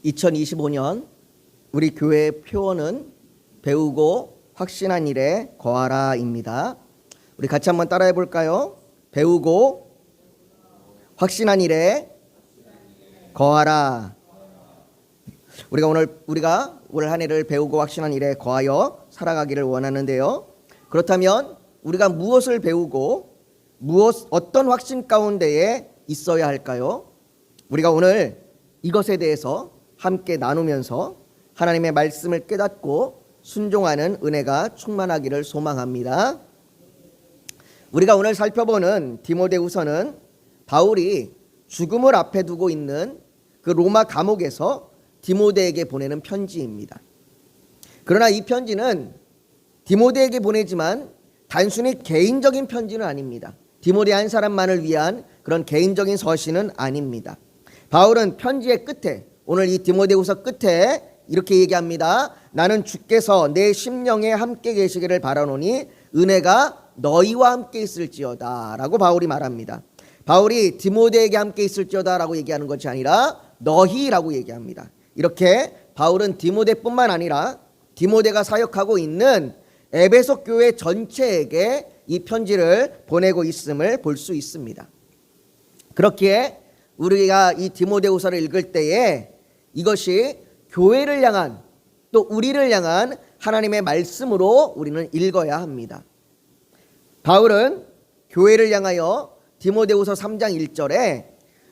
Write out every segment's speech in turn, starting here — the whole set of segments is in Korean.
2025년 우리 교회의 표어는 배우고 확신한 일에 거하라입니다. 우리 같이 한번 따라해 볼까요? 배우고 확신한 일에 거하라. 우리가 올 한 해를 배우고 확신한 일에 거하여 살아가기를 원하는데요. 그렇다면 우리가 무엇을 배우고 어떤 확신 가운데에 있어야 할까요? 우리가 오늘 이것에 대해서 함께 나누면서 하나님의 말씀을 깨닫고 순종하는 은혜가 충만하기를 소망합니다. 우리가 오늘 살펴보는 디모데후서는 바울이 죽음을 앞에 두고 있는 그 로마 감옥에서 디모데에게 보내는 편지입니다. 그러나 이 편지는 디모데에게 보내지만 단순히 개인적인 편지는 아닙니다. 디모데 한 사람만을 위한 그런 개인적인 서신은 아닙니다. 바울은 편지의 끝에, 오늘 이 디모데후서 끝에 이렇게 얘기합니다. 나는 주께서 내 심령에 함께 계시기를 바라노니 은혜가 너희와 함께 있을지어다 라고 바울이 말합니다. 바울이 디모데에게 함께 있을지어다 라고 얘기하는 것이 아니라 너희라고 얘기합니다. 이렇게 바울은 디모데뿐만 아니라 디모데가 사역하고 있는 에베소 교회 전체에게 이 편지를 보내고 있음을 볼 수 있습니다. 그렇기에 우리가 이 디모데후서를 읽을 때에 이것이 교회를 향한, 또 우리를 향한 하나님의 말씀으로 우리는 읽어야 합니다. 바울은 교회를 향하여 디모데후서 3장 1절에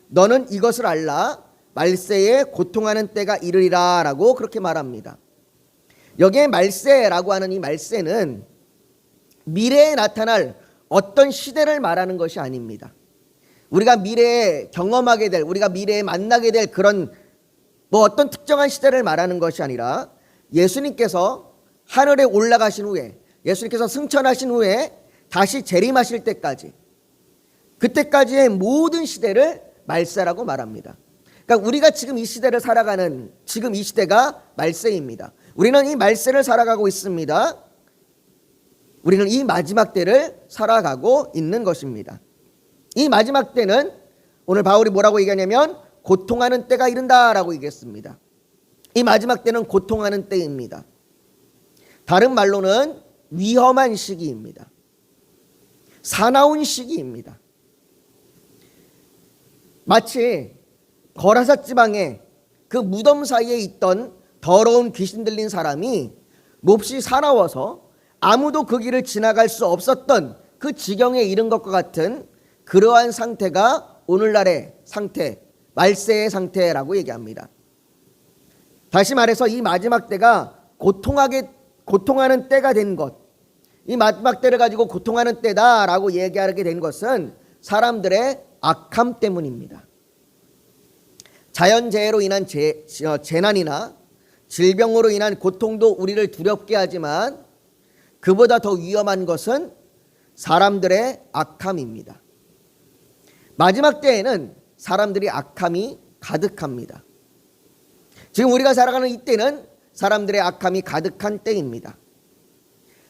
너는 이것을 알라 말세에 고통하는 때가 이르리라 라고 그렇게 말합니다. 여기에 말세라고 하는 이 말세는 미래에 나타날 어떤 시대를 말하는 것이 아닙니다. 우리가 미래에 경험하게 될, 우리가 미래에 만나게 될 그런 어떤 특정한 시대를 말하는 것이 아니라 예수님께서 하늘에 올라가신 후에, 예수님께서 승천하신 후에 다시 재림하실 때까지, 그때까지의 모든 시대를 말세라고 말합니다. 그러니까 우리가 지금 이 시대를 살아가는 지금 이 시대가 말세입니다. 우리는 이 말세를 살아가고 있습니다. 우리는 이 마지막 때를 살아가고 있는 것입니다. 이 마지막 때는 오늘 바울이 뭐라고 얘기하냐면 고통하는 때가 이른다라고 얘기했습니다. 이 마지막 때는 고통하는 때입니다. 다른 말로는 위험한 시기입니다. 사나운 시기입니다. 마치 거라사 지방에 그 무덤 사이에 있던 더러운 귀신 들린 사람이 몹시 사나워서 아무도 그 길을 지나갈 수 없었던 그 지경에 이른 것과 같은 그러한 상태가 오늘날의 상태, 말세의 상태라고 얘기합니다. 다시 말해서 이 마지막 때가 고통하는 때가 된 것, 이 마지막 때를 가지고 고통하는 때다라고 얘기하게 된 것은 사람들의 악함 때문입니다. 자연재해로 인한 재난이나 질병으로 인한 고통도 우리를 두렵게 하지만 그보다 더 위험한 것은 사람들의 악함입니다. 마지막 때에는 사람들이 악함이 가득합니다. 지금 우리가 살아가는 이때는 사람들의 악함이 가득한 때입니다.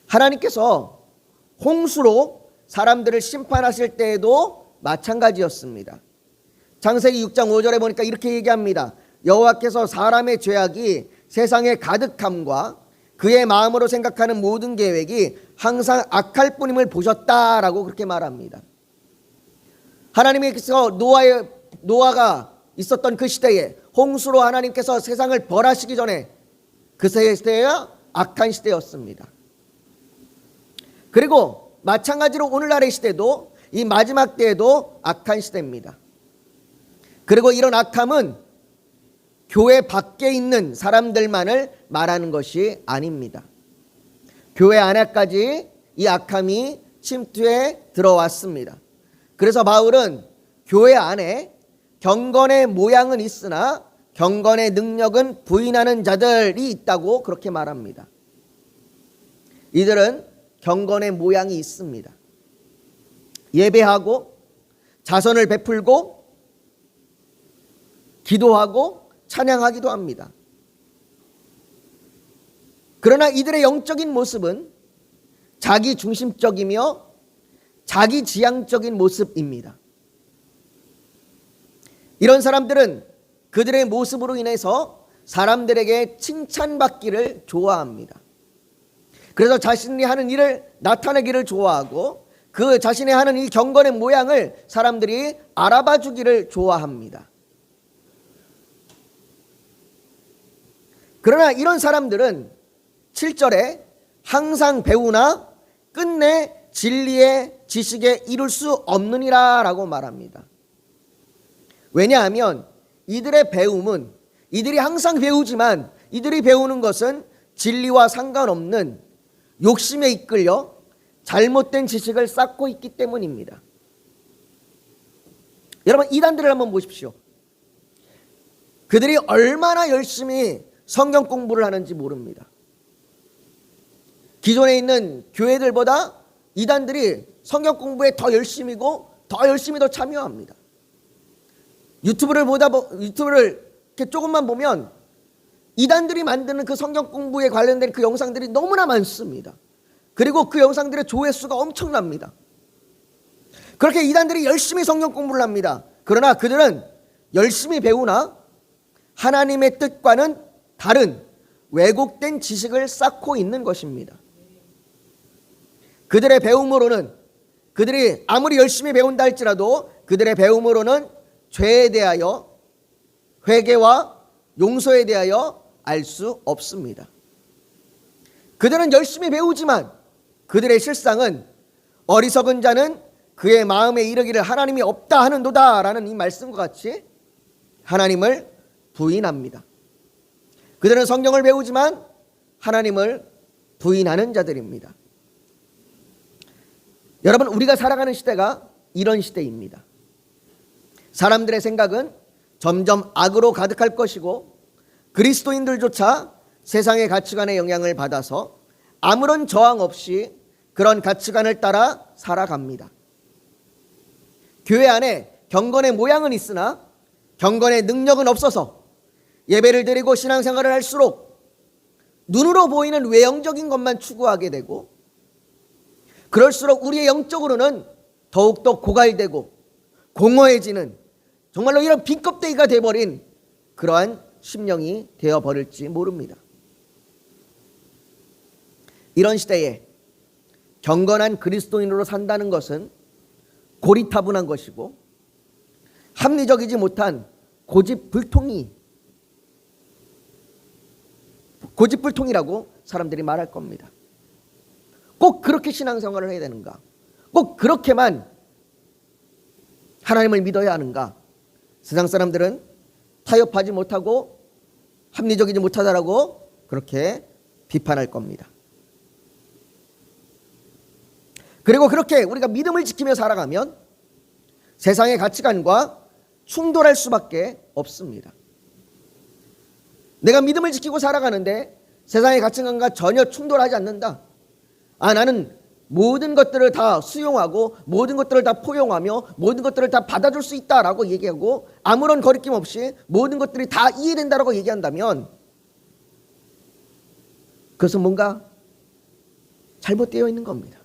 하나님께서 홍수로 사람들을 심판하실 때에도 마찬가지였습니다. 창세기 6장 5절에 보니까 이렇게 얘기합니다. 여호와께서 사람의 죄악이 세상에 가득함과 그의 마음으로 생각하는 모든 계획이 항상 악할 뿐임을 보셨다라고 그렇게 말합니다. 하나님께서 노아가 있었던 그 시대에 홍수로 하나님께서 세상을 벌하시기 전에 그 시대가 악한 시대였습니다. 그리고 마찬가지로 오늘날의 시대도 이 마지막 때에도 악한 시대입니다. 그리고 이런 악함은 교회 밖에 있는 사람들만을 말하는 것이 아닙니다. 교회 안에까지 이 악함이 침투해 들어왔습니다. 그래서 바울은 교회 안에 경건의 모양은 있으나 경건의 능력은 부인하는 자들이 있다고 그렇게 말합니다. 이들은 경건의 모양이 있습니다. 예배하고 자선을 베풀고 기도하고 찬양하기도 합니다. 그러나 이들의 영적인 모습은 자기 중심적이며 자기 지향적인 모습입니다. 이런 사람들은 그들의 모습으로 인해서 사람들에게 칭찬받기를 좋아합니다. 그래서 자신이 하는 일을 나타내기를 좋아하고 그 자신이 하는 이 경건의 모양을 사람들이 알아봐 주기를 좋아합니다. 그러나 이런 사람들은 7절에 항상 배우나 끝내 진리의 지식에 이룰 수 없느니라 라고 말합니다. 왜냐하면 이들의 배움은, 이들이 항상 배우지만 이들이 배우는 것은 진리와 상관없는 욕심에 이끌려 잘못된 지식을 쌓고 있기 때문입니다. 여러분, 이단들을 한번 보십시오. 그들이 얼마나 열심히 성경 공부를 하는지 모릅니다. 기존에 있는 교회들보다 이단들이 성경 공부에 더 열심이고 더 열심히 더 참여합니다. 유튜브를 이렇게 조금만 보면 이단들이 만드는 그 성경 공부에 관련된 그 영상들이 너무나 많습니다. 그리고 그 영상들의 조회수가 엄청납니다. 그렇게 이단들이 열심히 성경 공부를 합니다. 그러나 그들은 열심히 배우나 하나님의 뜻과는 다른 왜곡된 지식을 쌓고 있는 것입니다. 그들의 배움으로는, 그들이 아무리 열심히 배운다 할지라도 그들의 배움으로는 죄에 대하여, 회개와 용서에 대하여 알 수 없습니다. 그들은 열심히 배우지만 그들의 실상은 어리석은 자는 그의 마음에 이르기를 하나님이 없다 하는도다 라는 이 말씀과 같이 하나님을 부인합니다. 그들은 성경을 배우지만 하나님을 부인하는 자들입니다. 여러분, 우리가 살아가는 시대가 이런 시대입니다. 사람들의 생각은 점점 악으로 가득할 것이고 그리스도인들조차 세상의 가치관의 영향을 받아서 아무런 저항 없이 그런 가치관을 따라 살아갑니다. 교회 안에 경건의 모양은 있으나 경건의 능력은 없어서 예배를 드리고 신앙생활을 할수록 눈으로 보이는 외형적인 것만 추구하게 되고 그럴수록 우리의 영적으로는 더욱더 고갈되고 공허해지는 정말로 이런 빈껍데기가 되어버린 그러한 심령이 되어버릴지 모릅니다. 이런 시대에 경건한 그리스도인으로 산다는 것은 고리타분한 것이고 합리적이지 못한 고집불통이라고 사람들이 말할 겁니다. 꼭 그렇게 신앙생활을 해야 되는가? 꼭 그렇게만 하나님을 믿어야 하는가? 세상 사람들은 타협하지 못하고 합리적이지 못하다라고 그렇게 비판할 겁니다. 그리고 그렇게 우리가 믿음을 지키며 살아가면 세상의 가치관과 충돌할 수밖에 없습니다. 내가 믿음을 지키고 살아가는데 세상의 가치관과 전혀 충돌하지 않는다. 나는 모든 것들을 다 수용하고 모든 것들을 다 포용하며 모든 것들을 다 받아줄 수 있다라고 얘기하고 아무런 거리낌 없이 모든 것들이 다 이해된다라고 얘기한다면 그것은 뭔가 잘못되어 있는 겁니다.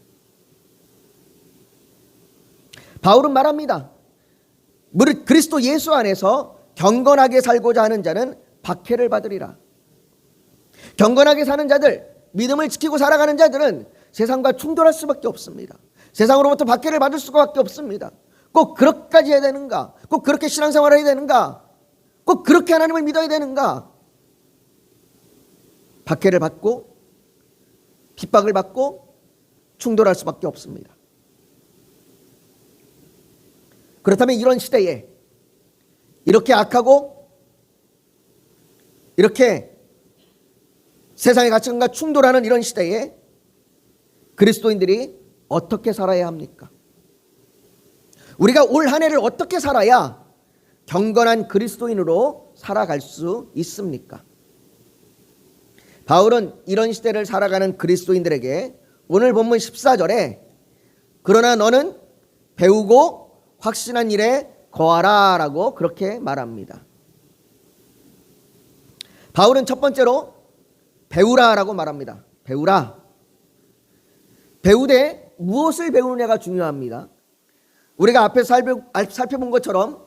바울은 말합니다. 무릇 그리스도 예수 안에서 경건하게 살고자 하는 자는 박해를 받으리라. 경건하게 사는 자들, 믿음을 지키고 살아가는 자들은 세상과 충돌할 수밖에 없습니다. 세상으로부터 박해를 받을 수밖에 없습니다. 꼭 그렇게까지 해야 되는가? 꼭 그렇게 신앙생활을 해야 되는가? 꼭 그렇게 하나님을 믿어야 되는가? 박해를 받고 핍박을 받고 충돌할 수밖에 없습니다. 그렇다면 이런 시대에 이렇게 악하고 이렇게 세상의 가치관과 충돌하는 이런 시대에 그리스도인들이 어떻게 살아야 합니까? 우리가 올 한 해를 어떻게 살아야 경건한 그리스도인으로 살아갈 수 있습니까? 바울은 이런 시대를 살아가는 그리스도인들에게 오늘 본문 14절에 그러나 너는 배우고 확신한 일에 거하라 라고 그렇게 말합니다. 바울은 첫 번째로 배우라 라고 말합니다. 배우라. 배우되 무엇을 배우느냐가 중요합니다. 우리가 앞에서 살펴본 것처럼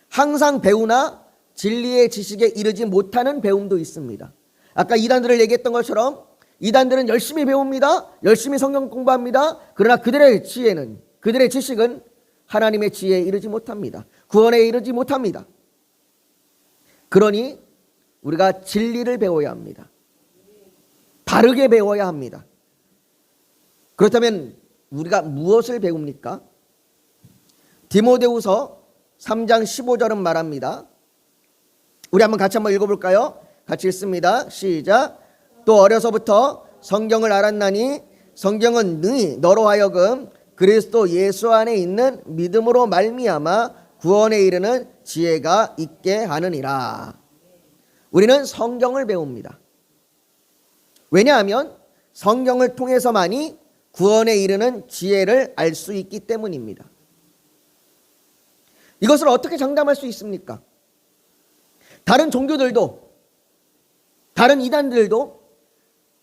항상 배우나 진리의 지식에 이르지 못하는 배움도 있습니다. 아까 이단들을 얘기했던 것처럼 이단들은 열심히 배웁니다. 열심히 성경 공부합니다. 그러나 그들의 지혜는, 그들의 지식은 하나님의 지혜에 이르지 못합니다. 구원에 이르지 못합니다. 그러니 우리가 진리를 배워야 합니다. 바르게 배워야 합니다. 그렇다면 우리가 무엇을 배웁니까? 디모데후서 3장 15절은 말합니다. 우리 같이 한번 읽어볼까요? 같이 읽습니다. 시작. 또 어려서부터 성경을 알았나니 성경은 능히 너로 하여금 그리스도 예수 안에 있는 믿음으로 말미암아 구원에 이르는 지혜가 있게 하느니라. 우리는 성경을 배웁니다. 왜냐하면 성경을 통해서만이 구원에 이르는 지혜를 알 수 있기 때문입니다. 이것을 어떻게 장담할 수 있습니까? 다른 종교들도, 다른 이단들도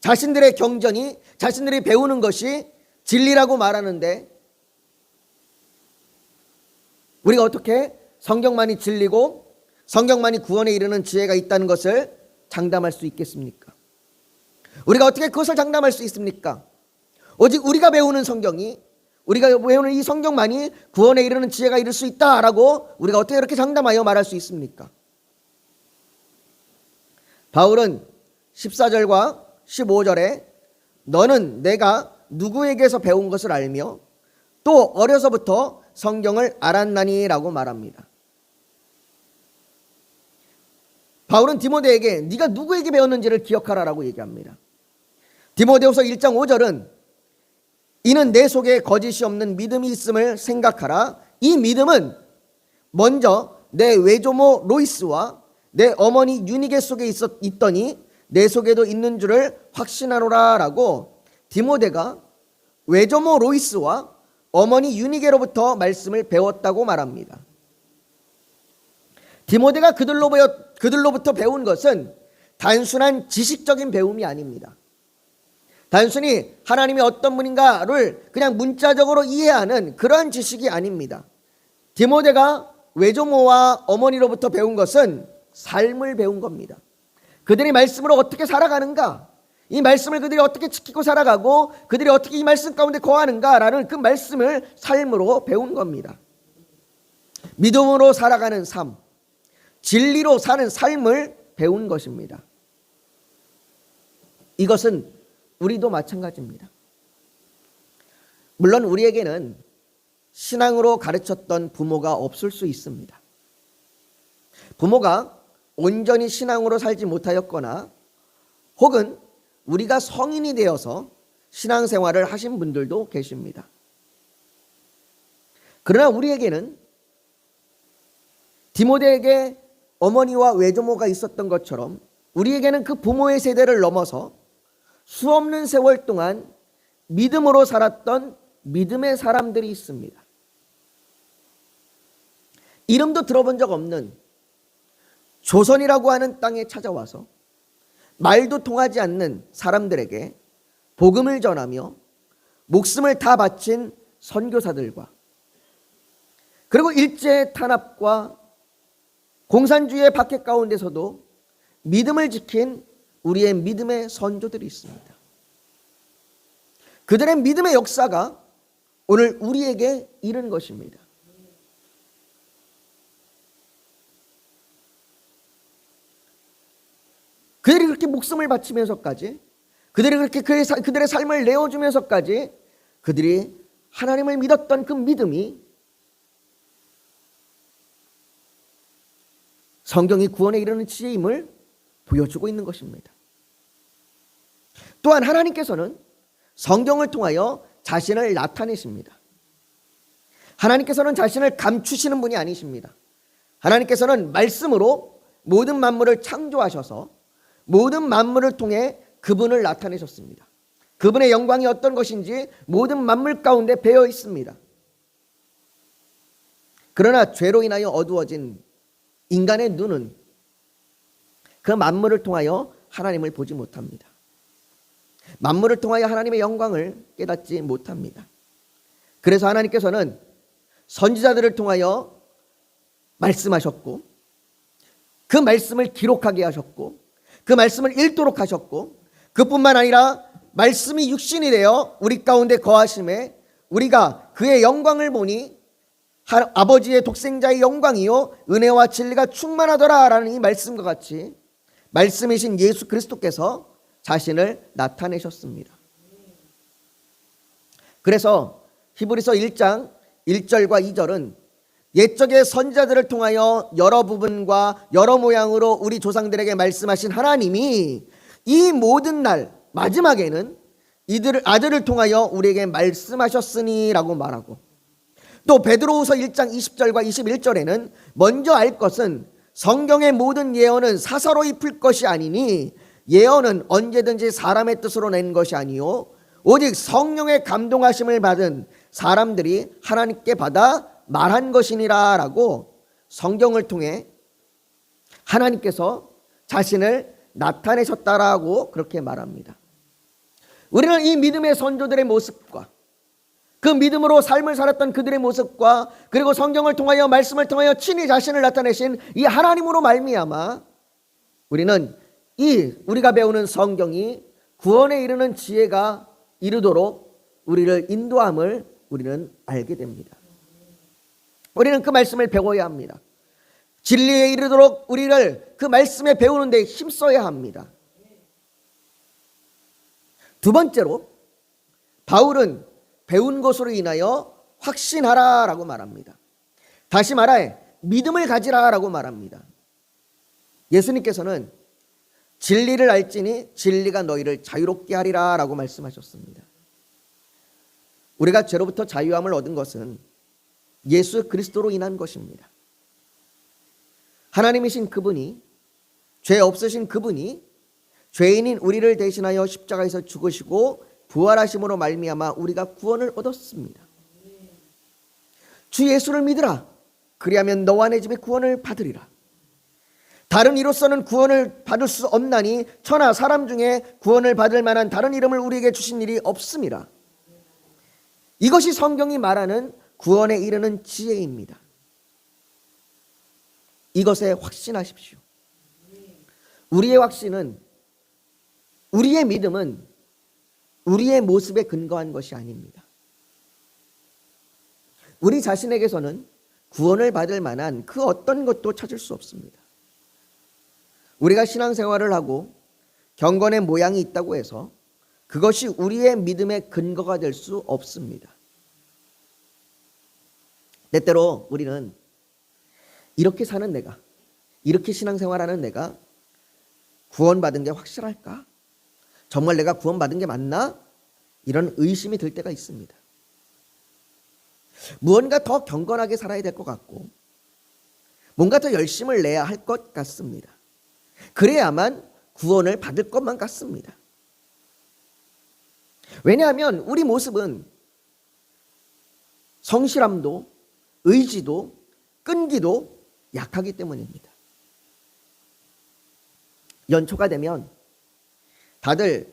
자신들의 경전이, 자신들이 배우는 것이 진리라고 말하는데 우리가 어떻게 성경만이 진리고 성경만이 구원에 이르는 지혜가 있다는 것을 장담할 수 있겠습니까? 우리가 어떻게 그것을 장담할 수 있습니까? 오직 우리가 배우는 성경이, 우리가 배우는 이 성경만이 구원에 이르는 지혜가 이룰 수 있다라고 우리가 어떻게 이렇게 장담하여 말할 수 있습니까? 바울은 14절과 15절에 너는 내가 누구에게서 배운 것을 알며 또 어려서부터 성경을 알았나니 라고 말합니다. 바울은 디모데에게 네가 누구에게 배웠는지를 기억하라라고 얘기합니다. 디모데후서 1장 5절은 이는 내 속에 거짓이 없는 믿음이 있음을 생각하라. 이 믿음은 먼저 내 외조모 로이스와 내 어머니 유니게 속에 있더니 내 속에도 있는 줄을 확신하노라 라고 디모데가 외조모 로이스와 어머니 유니게로부터 말씀을 배웠다고 말합니다. 디모데가 그들로부터 배운 것은 단순한 지식적인 배움이 아닙니다. 단순히 하나님이 어떤 분인가를 그냥 문자적으로 이해하는 그러한 지식이 아닙니다. 디모데가 외조모와 어머니로부터 배운 것은 삶을 배운 겁니다. 그들이 말씀으로 어떻게 살아가는가, 이 말씀을 그들이 어떻게 지키고 살아가고 그들이 어떻게 이 말씀 가운데 거하는가라는 그 말씀을 삶으로 배운 겁니다. 믿음으로 살아가는 삶, 진리로 사는 삶을 배운 것입니다. 이것은 우리도 마찬가지입니다. 물론 우리에게는 신앙으로 가르쳤던 부모가 없을 수 있습니다. 부모가 온전히 신앙으로 살지 못하였거나 혹은 우리가 성인이 되어서 신앙생활을 하신 분들도 계십니다. 그러나 우리에게는 디모데에게 어머니와 외조모가 있었던 것처럼 우리에게는 그 부모의 세대를 넘어서 수없는 세월 동안 믿음으로 살았던 믿음의 사람들이 있습니다. 이름도 들어본 적 없는 조선이라고 하는 땅에 찾아와서 말도 통하지 않는 사람들에게 복음을 전하며 목숨을 다 바친 선교사들과 그리고 일제 탄압과 공산주의의 박해 가운데서도 믿음을 지킨 우리의 믿음의 선조들이 있습니다. 그들의 믿음의 역사가 오늘 우리에게 이른 것입니다. 그들이 그렇게 목숨을 바치면서까지, 그들이 그렇게 그들의 삶을 내어주면서까지 그들이 하나님을 믿었던 그 믿음이 성경이 구원에 이르는 지혜임을 보여주고 있는 것입니다. 또한 하나님께서는 성경을 통하여 자신을 나타내십니다. 하나님께서는 자신을 감추시는 분이 아니십니다. 하나님께서는 말씀으로 모든 만물을 창조하셔서 모든 만물을 통해 그분을 나타내셨습니다. 그분의 영광이 어떤 것인지 모든 만물 가운데 배어 있습니다. 그러나 죄로 인하여 어두워진 인간의 눈은 그 만물을 통하여 하나님을 보지 못합니다. 만물을 통하여 하나님의 영광을 깨닫지 못합니다. 그래서 하나님께서는 선지자들을 통하여 말씀하셨고 그 말씀을 기록하게 하셨고 그 말씀을 읽도록 하셨고 그뿐만 아니라 말씀이 육신이 되어 우리 가운데 거하심에 우리가 그의 영광을 보니 아버지의 독생자의 영광이요 은혜와 진리가 충만하더라라는 이 말씀과 같이 말씀이신 예수 그리스도께서 자신을 나타내셨습니다. 그래서 히브리서 1장 1절과 2절은 옛적의 선지자들을 통하여 여러 부분과 여러 모양으로 우리 조상들에게 말씀하신 하나님이 이 모든 날 마지막에는 이들을 아들을 통하여 우리에게 말씀하셨으니 라고 말하고, 또 베드로후서 1장 20절과 21절에는 먼저 알 것은 성경의 모든 예언은 사사로이 풀 것이 아니니 예언은 언제든지 사람의 뜻으로 낸 것이 아니요 오직 성령의 감동하심을 받은 사람들이 하나님께 받아 말한 것이니라 라고 성경을 통해 하나님께서 자신을 나타내셨다라고 그렇게 말합니다. 우리는 이 믿음의 선조들의 모습과 그 믿음으로 삶을 살았던 그들의 모습과 그리고 성경을 통하여 말씀을 통하여 친히 자신을 나타내신 이 하나님으로 말미암아 우리는 이 우리가 배우는 성경이 구원에 이르는 지혜가 이르도록 우리를 인도함을 우리는 알게 됩니다. 우리는 그 말씀을 배워야 합니다. 진리에 이르도록 우리를 그 말씀에 배우는 데 힘써야 합니다. 두 번째로 바울은 배운 것으로 인하여 확신하라라고 말합니다. 다시 말하여 믿음을 가지라라고 말합니다. 예수님께서는 진리를 알지니 진리가 너희를 자유롭게 하리라라고 말씀하셨습니다. 우리가 죄로부터 자유함을 얻은 것은 예수 그리스도로 인한 것입니다. 하나님이신 그분이, 죄 없으신 그분이 죄인인 우리를 대신하여 십자가에서 죽으시고 부활하심으로 말미암아 우리가 구원을 얻었습니다. 주 예수를 믿으라. 그리하면 너와 내 집에 구원을 받으리라. 다른 이로서는 구원을 받을 수 없나니 천하 사람 중에 구원을 받을 만한 다른 이름을 우리에게 주신 일이 없습니다. 이것이 성경이 말하는 구원에 이르는 지혜입니다. 이것에 확신하십시오. 우리의 확신은, 우리의 믿음은 우리의 모습에 근거한 것이 아닙니다. 우리 자신에게서는 구원을 받을 만한 그 어떤 것도 찾을 수 없습니다. 우리가 신앙생활을 하고 경건의 모양이 있다고 해서 그것이 우리의 믿음의 근거가 될 수 없습니다. 때때로 우리는 이렇게 사는 내가, 이렇게 신앙생활하는 내가 구원받은 게 확실할까? 정말 내가 구원받은 게 맞나? 이런 의심이 들 때가 있습니다. 무언가 더 경건하게 살아야 될 것 같고 뭔가 더 열심을 내야 할 것 같습니다. 그래야만 구원을 받을 것만 같습니다. 왜냐하면 우리 모습은 성실함도 의지도 끈기도 약하기 때문입니다. 연초가 되면 다들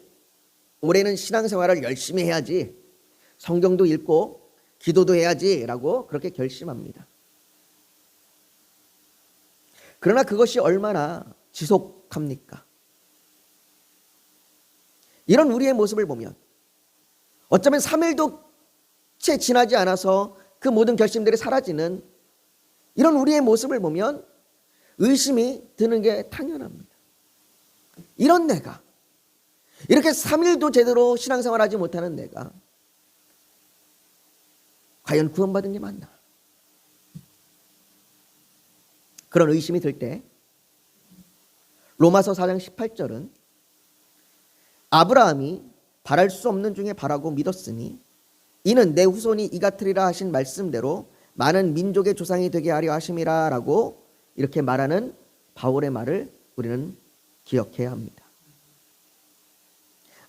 올해는 신앙생활을 열심히 해야지, 성경도 읽고 기도도 해야지 라고 그렇게 결심합니다. 그러나 그것이 얼마나 지속합니까? 이런 우리의 모습을 보면 어쩌면 3일도 채 지나지 않아서 그 모든 결심들이 사라지는 이런 우리의 모습을 보면 의심이 드는 게 당연합니다. 이런 내가, 이렇게 3일도 제대로 신앙생활하지 못하는 내가 과연 구원받은 게 맞나? 그런 의심이 들 때 로마서 4장 18절은 아브라함이 바랄 수 없는 중에 바라고 믿었으니 이는 내 후손이 이같으리라 하신 말씀대로 많은 민족의 조상이 되게 하려 하심이라 라고 이렇게 말하는 바울의 말을 우리는 기억해야 합니다.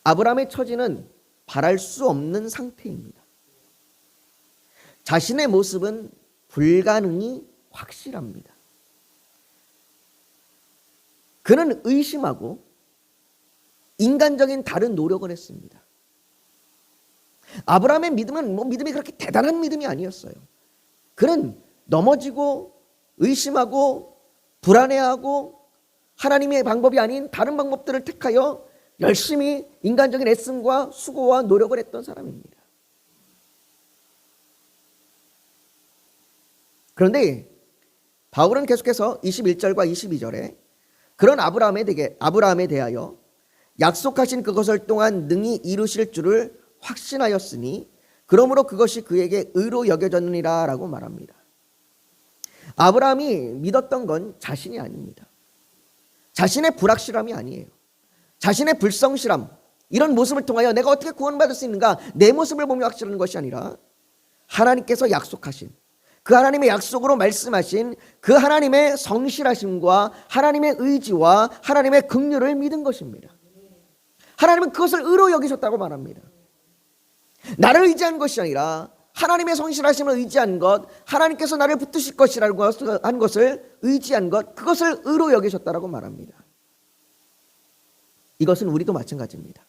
아브라함의 처지는 바랄 수 없는 상태입니다. 자신의 모습은 불가능이 확실합니다. 그는 의심하고 인간적인 다른 노력을 했습니다. 아브라함의 믿음은 믿음이 그렇게 대단한 믿음이 아니었어요. 그는 넘어지고 의심하고 불안해하고 하나님의 방법이 아닌 다른 방법들을 택하여 열심히 인간적인 애씀과 수고와 노력을 했던 사람입니다. 그런데 바울은 계속해서 21절과 22절에 그런 아브라함에 대하여 약속하신 그것을 또한 능히 이루실 줄을 확신하였으니 그러므로 그것이 그에게 의로 여겨졌느니라 라고 말합니다. 아브라함이 믿었던 건 자신이 아닙니다. 자신의 불확실함이 아니에요. 자신의 불성실함, 이런 모습을 통하여 내가 어떻게 구원받을 수 있는가, 내 모습을 보며 확신하는 것이 아니라 하나님께서 약속하신, 그 하나님의 약속으로 말씀하신 그 하나님의 성실하심과 하나님의 의지와 하나님의 긍휼을 믿은 것입니다. 하나님은 그것을 의로 여기셨다고 말합니다. 나를 의지한 것이 아니라 하나님의 성실하심을 의지한 것, 하나님께서 나를 붙드실 것이라고 한 것을 의지한 것, 그것을 의로 여기셨다고 말합니다. 이것은 우리도 마찬가지입니다.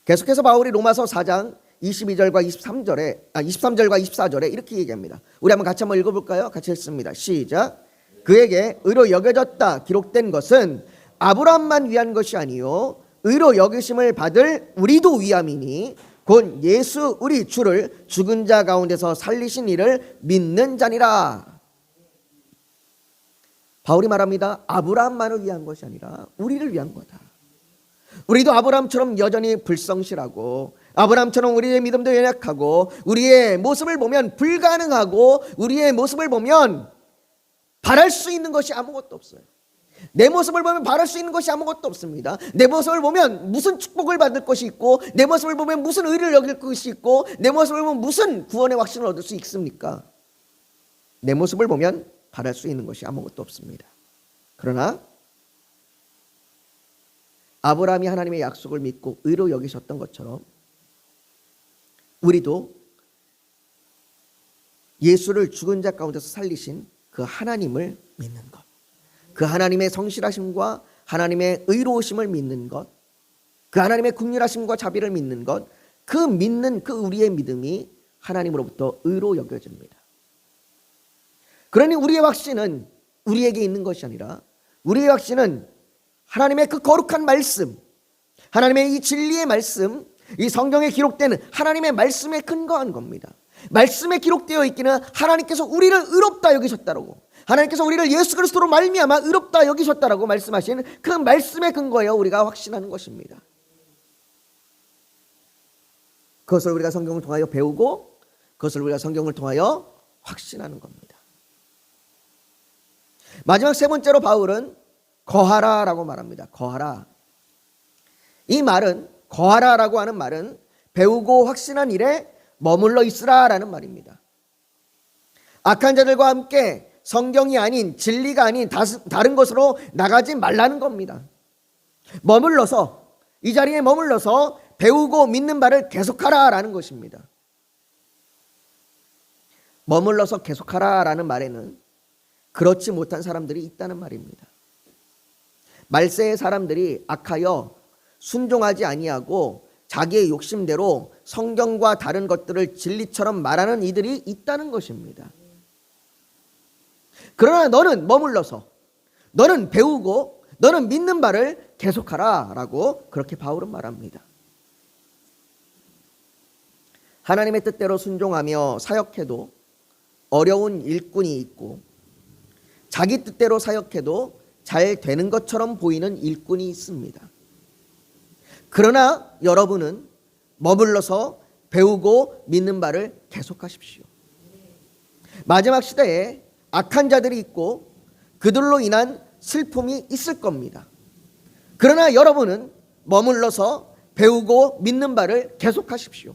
계속해서 바울이 로마서 4장 23절과 24절에 이렇게 얘기합니다. 우리 같이 한번 읽어볼까요? 같이 읽습니다. 시작. 그에게 의로 여겨졌다 기록된 것은 아브라함만 위한 것이 아니요 의로 여기심을 받을 우리도 위함이니 곧 예수 우리 주를 죽은 자 가운데서 살리신 이를 믿는 자니라. 바울이 말합니다. 아브라함만을 위한 것이 아니라 우리를 위한 거다. 우리도 아브라함처럼 여전히 불성실하고, 아브라함처럼 우리의 믿음도 연약하고, 우리의 모습을 보면 불가능하고, 우리의 모습을 보면 바랄 수 있는 것이 아무것도 없어요. 내 모습을 보면 바랄 수 있는 것이 아무것도 없습니다. 내 모습을 보면 무슨 축복을 받을 것이 있고, 내 모습을 보면 무슨 의를 여길 것이 있고, 내 모습을 보면 무슨 구원의 확신을 얻을 수 있습니까? 내 모습을 보면 바랄 수 있는 것이 아무것도 없습니다. 그러나 아브라함이 하나님의 약속을 믿고 의로 여기셨던 것처럼 우리도 예수를 죽은 자 가운데서 살리신 그 하나님을 믿는 것, 그 하나님의 성실하심과 하나님의 의로우심을 믿는 것, 그 하나님의 긍휼하심과 자비를 믿는 것, 그 믿는 그 우리의 믿음이 하나님으로부터 의로 여겨집니다. 그러니 우리의 확신은 우리에게 있는 것이 아니라 우리의 확신은 하나님의 그 거룩한 말씀, 하나님의 이 진리의 말씀, 이 성경에 기록되는 하나님의 말씀에 근거한 겁니다. 말씀에 기록되어 있기는 하나님께서 우리를 의롭다 여기셨다라고, 하나님께서 우리를 예수 그리스도로 말미암아 의롭다 여기셨다라고 말씀하신 그 말씀에 근거하여 우리가 확신하는 것입니다. 그것을 우리가 성경을 통하여 배우고 그것을 우리가 성경을 통하여 확신하는 겁니다. 마지막 세 번째로 바울은 거하라라고 말합니다. 거하라. 이 말은, 거하라라고 하는 말은 배우고 확신한 일에 머물러 있으라라는 말입니다. 악한 자들과 함께 성경이 아닌, 진리가 아닌 다른 것으로 나가지 말라는 겁니다. 머물러서, 이 자리에 머물러서 배우고 믿는 바를 계속하라라는 것입니다. 머물러서 계속하라라는 말에는 그렇지 못한 사람들이 있다는 말입니다. 말세의 사람들이 악하여 순종하지 아니하고 자기의 욕심대로 성경과 다른 것들을 진리처럼 말하는 이들이 있다는 것입니다. 그러나 너는 머물러서, 너는 배우고, 너는 믿는 바를 계속하라 라고 그렇게 바울은 말합니다. 하나님의 뜻대로 순종하며 사역해도 어려운 일꾼이 있고, 자기 뜻대로 사역해도 잘 되는 것처럼 보이는 일꾼이 있습니다. 그러나 여러분은 머물러서 배우고 믿는 바를 계속하십시오. 마지막 시대에 악한 자들이 있고 그들로 인한 슬픔이 있을 겁니다. 그러나 여러분은 머물러서 배우고 믿는 바를 계속하십시오.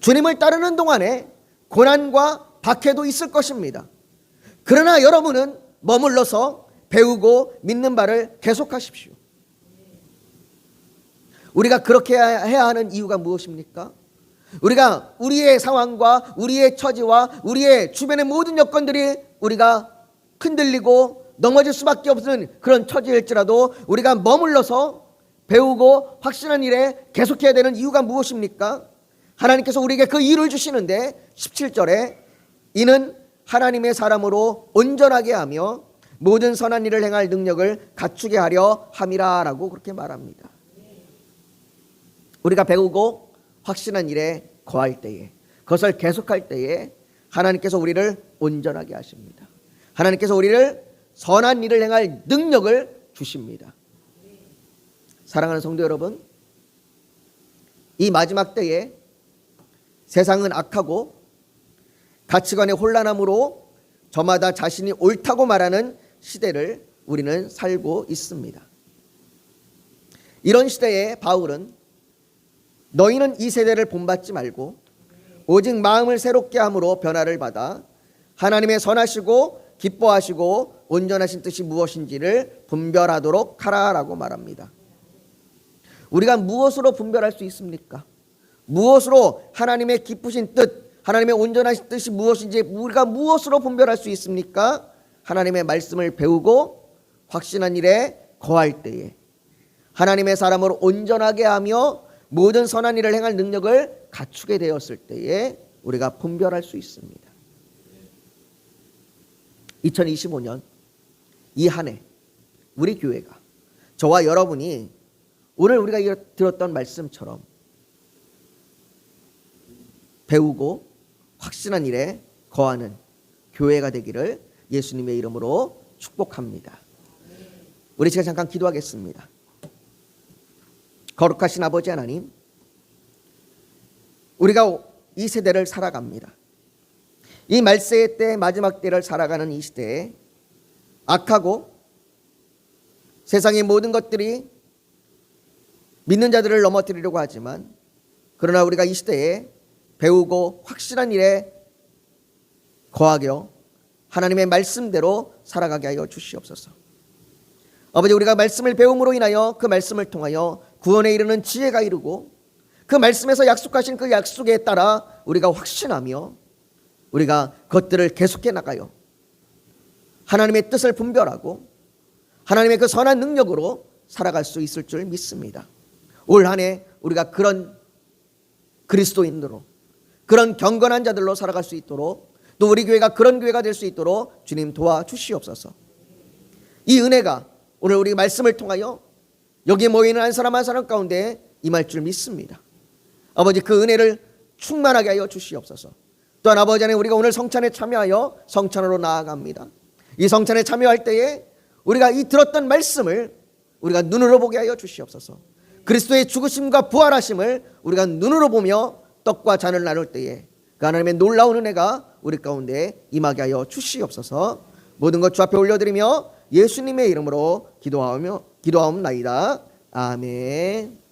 주님을 따르는 동안에 고난과 박해도 있을 것입니다. 그러나 여러분은 머물러서 배우고 믿는 바를 계속하십시오. 우리가 그렇게 해야 하는 이유가 무엇입니까? 우리가 우리의 상황과 우리의 처지와 우리의 주변의 모든 여건들이 우리가 흔들리고 넘어질 수밖에 없는 그런 처지일지라도 우리가 머물러서 배우고 확신한 일에 계속해야 되는 이유가 무엇입니까? 하나님께서 우리에게 그 이유를 주시는데 17절에 이는 하나님의 사람으로 온전하게 하며 모든 선한 일을 행할 능력을 갖추게 하려 함이라라고 그렇게 말합니다. 우리가 배우고 확신한 일에 거할 때에, 그것을 계속할 때에 하나님께서 우리를 온전하게 하십니다. 하나님께서 우리를 선한 일을 행할 능력을 주십니다. 사랑하는 성도 여러분, 이 마지막 때에 세상은 악하고 가치관의 혼란함으로 저마다 자신이 옳다고 말하는 시대를 우리는 살고 있습니다. 이런 시대에 바울은 너희는 이 세대를 본받지 말고 오직 마음을 새롭게 함으로 변화를 받아 하나님의 선하시고 기뻐하시고 온전하신 뜻이 무엇인지를 분별하도록 하라라고 말합니다. 우리가 무엇으로 분별할 수 있습니까? 무엇으로 하나님의 기쁘신 뜻, 하나님의 온전하신 뜻이 무엇인지 우리가 무엇으로 분별할 수 있습니까? 하나님의 말씀을 배우고 확신한 일에 거할 때에, 하나님의 사람을 온전하게 하며 모든 선한 일을 행할 능력을 갖추게 되었을 때에 우리가 분별할 수 있습니다. 2025년 이 한 해 우리 교회가, 저와 여러분이 오늘 우리가 들었던 말씀처럼 배우고 확신한 일에 거하는 교회가 되기를 예수님의 이름으로 축복합니다. 우리 제가 잠깐 기도하겠습니다. 거룩하신 아버지 하나님, 우리가 이 세대를 살아갑니다. 이 말세의 때, 마지막 때를 살아가는 이 시대에 악하고 세상의 모든 것들이 믿는 자들을 넘어뜨리려고 하지만, 그러나 우리가 이 시대에 배우고 확실한 일에 거하여 하나님의 말씀대로 살아가게 하여 주시옵소서. 아버지, 우리가 말씀을 배움으로 인하여 그 말씀을 통하여 구원에 이르는 지혜가 이르고 그 말씀에서 약속하신 그 약속에 따라 우리가 확신하며 우리가 그것들을 계속해 나가요 하나님의 뜻을 분별하고 하나님의 그 선한 능력으로 살아갈 수 있을 줄 믿습니다. 올 한 해 우리가 그런 그리스도인으로, 그런 경건한 자들로 살아갈 수 있도록, 또 우리 교회가 그런 교회가 될 수 있도록 주님 도와주시옵소서. 이 은혜가 오늘 우리 말씀을 통하여 여기 모이는 한 사람 한 사람 가운데 임할 줄 믿습니다. 아버지, 그 은혜를 충만하게 하여 주시옵소서. 또한 아버지 하나님, 우리가 오늘 성찬에 참여하여 성찬으로 나아갑니다. 이 성찬에 참여할 때에 우리가 이 들었던 말씀을 우리가 눈으로 보게 하여 주시옵소서. 그리스도의 죽으심과 부활하심을 우리가 눈으로 보며 떡과 잔을 나눌 때에 그 하나님의 놀라운 은혜가 우리 가운데 임하게 하여 주시옵소서. 모든 것 주 앞에 올려드리며 예수님의 이름으로 기도하옵나이다. 아멘.